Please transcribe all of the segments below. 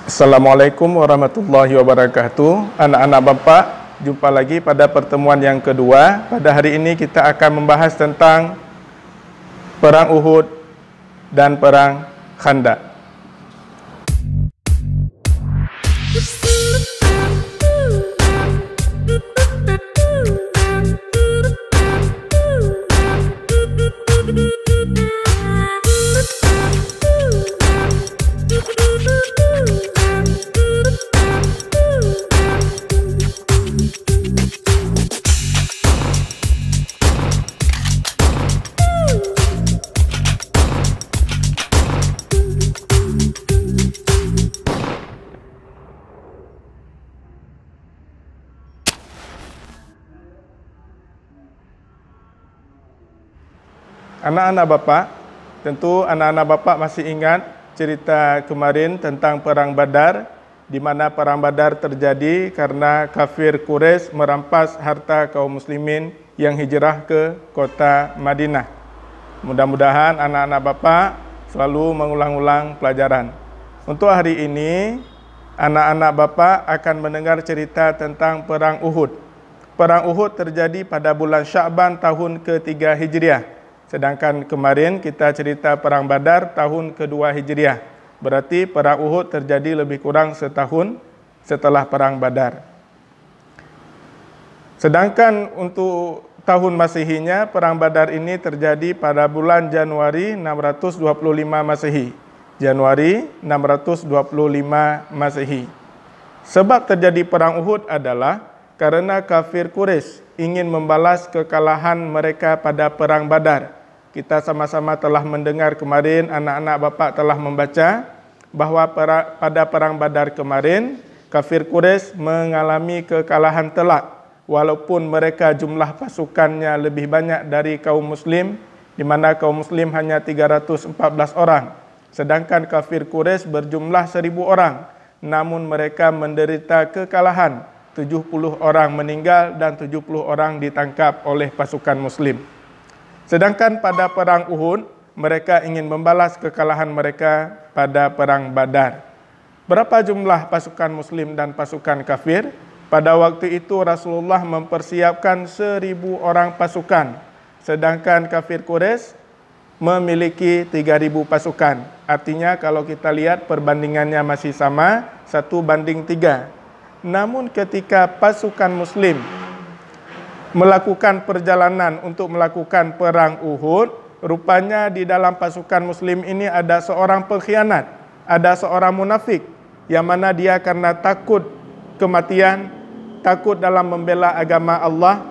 Assalamualaikum warahmatullahi wabarakatuh. Anak-anak Bapak, jumpa lagi pada pertemuan yang kedua. Pada hari ini kita akan membahas tentang Perang Uhud dan Perang Khandaq. Anak-anak Bapak, tentu anak-anak Bapak masih ingat cerita kemarin tentang Perang Badar, di mana Perang Badar terjadi karena kafir Quraisy merampas harta kaum muslimin yang hijrah ke kota Madinah. Mudah-mudahan anak-anak Bapak selalu mengulang-ulang pelajaran. Untuk hari ini, anak-anak Bapak akan mendengar cerita tentang Perang Uhud. Perang Uhud terjadi pada bulan Sya'ban tahun ke-3 Hijriah. Sedangkan kemarin kita cerita Perang Badar tahun ke-2 Hijriah. Berarti Perang Uhud terjadi lebih kurang setahun setelah Perang Badar. Sedangkan untuk tahun Masehinya, Perang Badar ini terjadi pada bulan Januari 625 Masehi. Januari 625 Masehi. Sebab terjadi Perang Uhud adalah karena kafir Quraisy ingin membalas kekalahan mereka pada Perang Badar. Kita sama-sama telah mendengar kemarin, anak-anak Bapak telah membaca bahwa pada Perang Badar kemarin, kafir Quraisy mengalami kekalahan telak. Walaupun mereka jumlah pasukannya lebih banyak dari kaum muslim, di mana kaum muslim hanya 314 orang. Sedangkan kafir Quraisy berjumlah 1.000 orang. Namun mereka menderita kekalahan. 70 orang meninggal dan 70 orang ditangkap oleh pasukan muslim. Sedangkan pada Perang Uhud, mereka ingin membalas kekalahan mereka pada Perang Badar. Berapa jumlah pasukan muslim dan pasukan kafir? Pada waktu itu Rasulullah mempersiapkan 1.000 orang pasukan. Sedangkan kafir Quraisy memiliki 3.000 pasukan. Artinya kalau kita lihat perbandingannya masih sama, 1:3. Namun ketika pasukan muslim melakukan perjalanan untuk melakukan Perang Uhud, rupanya di dalam pasukan muslim ini ada seorang pengkhianat, ada seorang munafik, yang mana dia karena takut kematian, takut dalam membela agama Allah,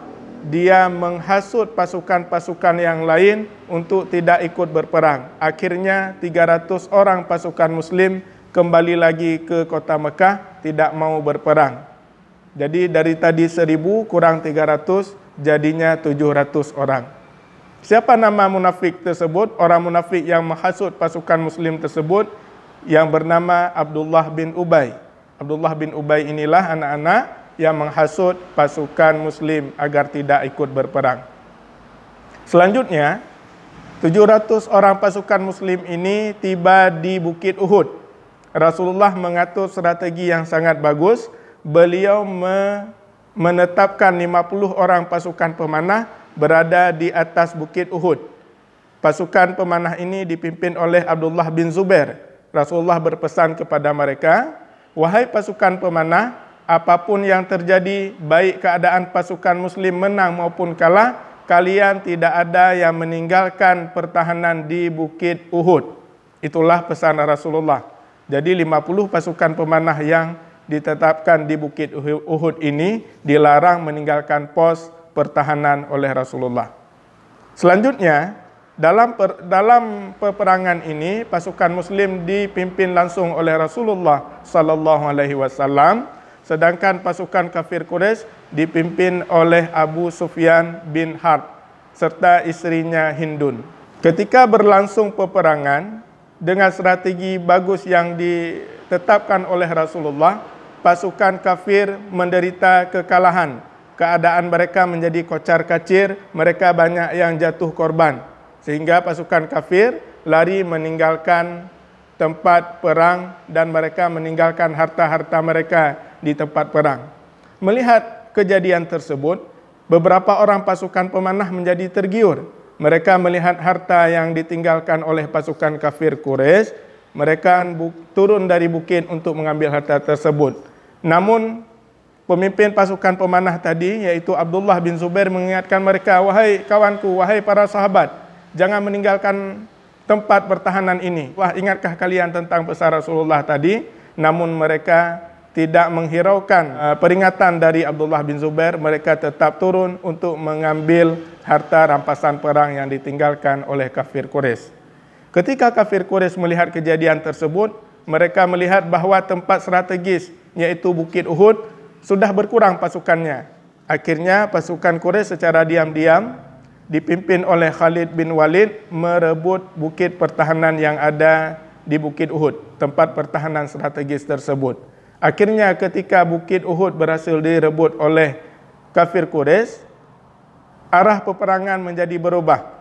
dia menghasut pasukan-pasukan yang lain untuk tidak ikut berperang. Akhirnya 300 orang pasukan muslim kembali lagi ke kota Mekah, tidak mau berperang. Jadi dari tadi 1.000 kurang 300, jadinya 700 orang. Siapa nama munafik tersebut? Orang munafik yang menghasut pasukan muslim tersebut yang bernama Abdullah bin Ubay. Abdullah bin Ubay inilah anak-anak yang menghasut pasukan muslim agar tidak ikut berperang. Selanjutnya, 700 orang pasukan muslim ini tiba di Bukit Uhud. Rasulullah mengatur strategi yang sangat bagus. Beliau menetapkan 50 orang pasukan pemanah berada di atas Bukit Uhud. Pasukan pemanah ini dipimpin oleh Abdullah bin Zubair. Rasulullah berpesan kepada mereka, "Wahai pasukan pemanah, apapun yang terjadi, baik keadaan pasukan muslim menang maupun kalah, kalian tidak ada yang meninggalkan pertahanan di Bukit Uhud." Itulah pesan Rasulullah. Jadi 50 pasukan pemanah yang ditetapkan di Bukit Uhud ini dilarang meninggalkan pos pertahanan oleh Rasulullah. Selanjutnya, dalam peperangan ini pasukan muslim dipimpin langsung oleh Rasulullah sallallahu alaihi wasallam, sedangkan pasukan kafir Quraisy dipimpin oleh Abu Sufyan bin Harb serta istrinya Hindun. Ketika berlangsung peperangan dengan strategi bagus yang ditetapkan oleh Rasulullah, pasukan kafir menderita kekalahan. Keadaan mereka menjadi kocar-kacir, mereka banyak yang jatuh korban. Sehingga pasukan kafir lari meninggalkan tempat perang dan mereka meninggalkan harta-harta mereka di tempat perang. Melihat kejadian tersebut, beberapa orang pasukan pemanah menjadi tergiur. Mereka melihat harta yang ditinggalkan oleh pasukan kafir Quraisy. Mereka turun dari bukit untuk mengambil harta tersebut. Namun pemimpin pasukan pemanah tadi, yaitu Abdullah bin Zubair, mengingatkan mereka, "Wahai kawanku, wahai para sahabat, jangan meninggalkan tempat pertahanan ini. Wah, ingatkah kalian tentang pesan Rasulullah tadi?" Namun mereka tidak menghiraukan peringatan dari Abdullah bin Zubair. Mereka tetap turun untuk mengambil harta rampasan perang yang ditinggalkan oleh kafir Quraisy. Ketika kafir Quraisy melihat kejadian tersebut, mereka melihat bahwa tempat strategis, yaitu Bukit Uhud, sudah berkurang pasukannya. Akhirnya pasukan Quraisy secara diam-diam dipimpin oleh Khalid bin Walid merebut bukit pertahanan yang ada di Bukit Uhud, tempat pertahanan strategis tersebut. Akhirnya ketika Bukit Uhud berhasil direbut oleh kafir Quraisy, arah peperangan menjadi berubah.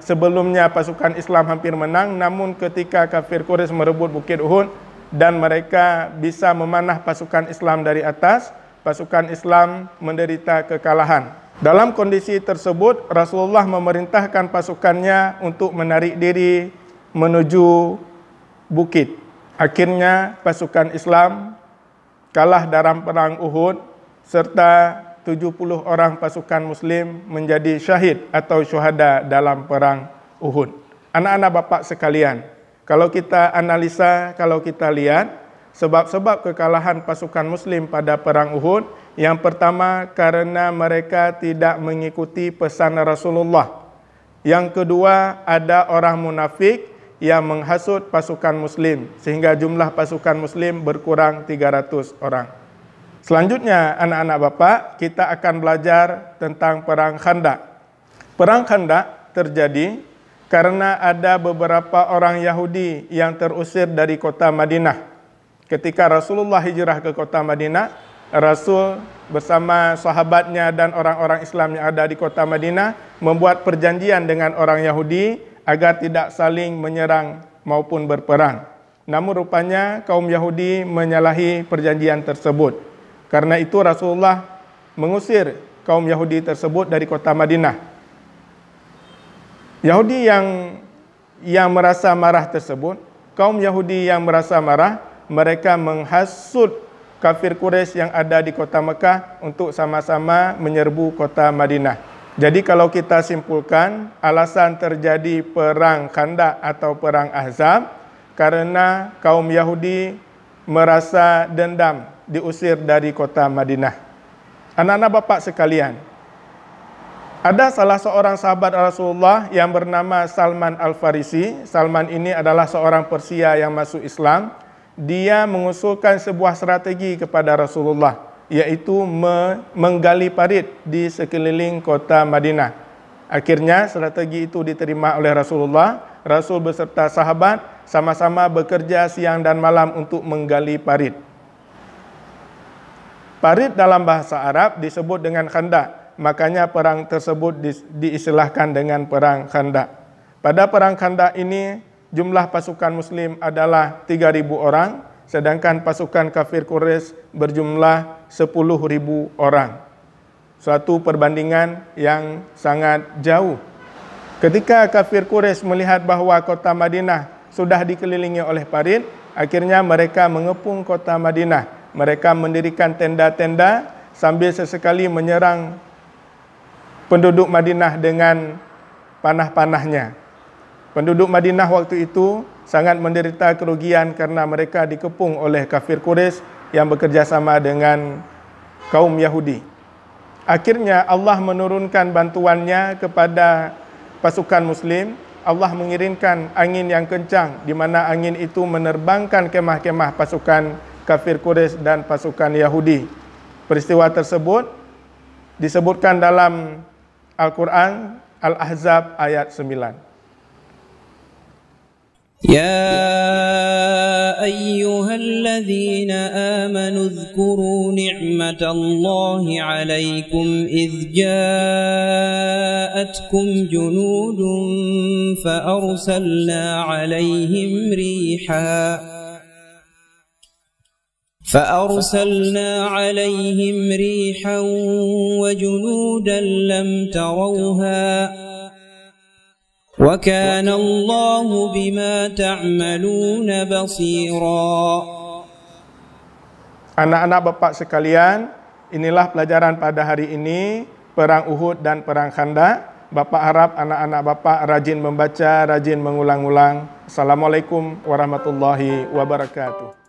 Sebelumnya pasukan Islam hampir menang, namun ketika kafir Quraisy merebut Bukit Uhud dan mereka bisa memanah pasukan Islam dari atas, pasukan Islam menderita kekalahan. Dalam kondisi tersebut, Rasulullah memerintahkan pasukannya untuk menarik diri menuju bukit. Akhirnya pasukan Islam kalah dalam perang Uhud, serta 70 orang pasukan Muslim menjadi syahid atau syuhada dalam perang Uhud. Anak-anak bapak sekalian, kalau kita analisa, kalau kita lihat sebab-sebab kekalahan pasukan Muslim pada perang Uhud, yang pertama karena mereka tidak mengikuti pesan Rasulullah. Yang kedua, ada orang munafik yang menghasut pasukan Muslim sehingga jumlah pasukan Muslim berkurang 300 orang. Selanjutnya, anak-anak bapak, kita akan belajar tentang perang Khandaq. Perang Khandaq terjadi karena ada beberapa orang Yahudi yang terusir dari kota Madinah. Ketika Rasulullah hijrah ke kota Madinah, Rasul bersama sahabatnya dan orang-orang Islam yang ada di kota Madinah membuat perjanjian dengan orang Yahudi agar tidak saling menyerang maupun berperang. Namun rupanya kaum Yahudi menyalahi perjanjian tersebut. Karena itu Rasulullah mengusir kaum Yahudi tersebut dari kota Madinah. Yahudi yang merasa marah tersebut, kaum Yahudi yang merasa marah, mereka menghasut kafir Quraisy yang ada di kota Mekah untuk sama-sama menyerbu kota Madinah. Jadi kalau kita simpulkan, alasan terjadi perang Khandaq atau perang Ahzab karena kaum Yahudi merasa dendam diusir dari kota Madinah. Anak-anak bapak sekalian, ada salah seorang sahabat Rasulullah yang bernama Salman Al-Farisi. Salman ini adalah seorang Persia yang masuk Islam. Dia mengusulkan sebuah strategi kepada Rasulullah, yaitu menggali parit di sekeliling kota Madinah. Akhirnya strategi itu diterima oleh Rasulullah. Rasul beserta sahabat sama-sama bekerja siang dan malam untuk menggali parit. Parit dalam bahasa Arab disebut dengan Khandaq. Makanya perang tersebut diistilahkan dengan perang Khandaq. Pada perang Khandaq ini jumlah pasukan Muslim adalah 3.000 orang, sedangkan pasukan kafir Quraisy berjumlah 10.000 orang. Suatu perbandingan yang sangat jauh. Ketika kafir Quraisy melihat bahwa kota Madinah sudah dikelilingi oleh parit, akhirnya mereka mengepung kota Madinah. Mereka mendirikan tenda-tenda sambil sesekali menyerang penduduk Madinah dengan panah-panahnya. Penduduk Madinah waktu itu sangat menderita kerugian karena mereka dikepung oleh kafir Quraisy yang bekerja sama dengan kaum Yahudi. Akhirnya Allah menurunkan bantuannya kepada pasukan Muslim. Allah mengirimkan angin yang kencang, di mana angin itu menerbangkan kemah-kemah pasukan kafir Quraisy dan pasukan Yahudi. Peristiwa tersebut disebutkan dalam Al-Quran Al-Ahzab ayat 9. يا أيها الذين آمنوا اذكروا نعمة الله عليكم إذ جاءتكم جنود فأرسلنا عليهم ريحا وجنودا لم تروها وكان الله بما تعملون بصيرا. Anak-anak Bapak sekalian, inilah pelajaran pada hari ini, Perang Uhud dan Perang Khandaq. Bapak harap anak-anak Bapak rajin membaca, rajin mengulang-ulang. Assalamualaikum warahmatullahi wabarakatuh.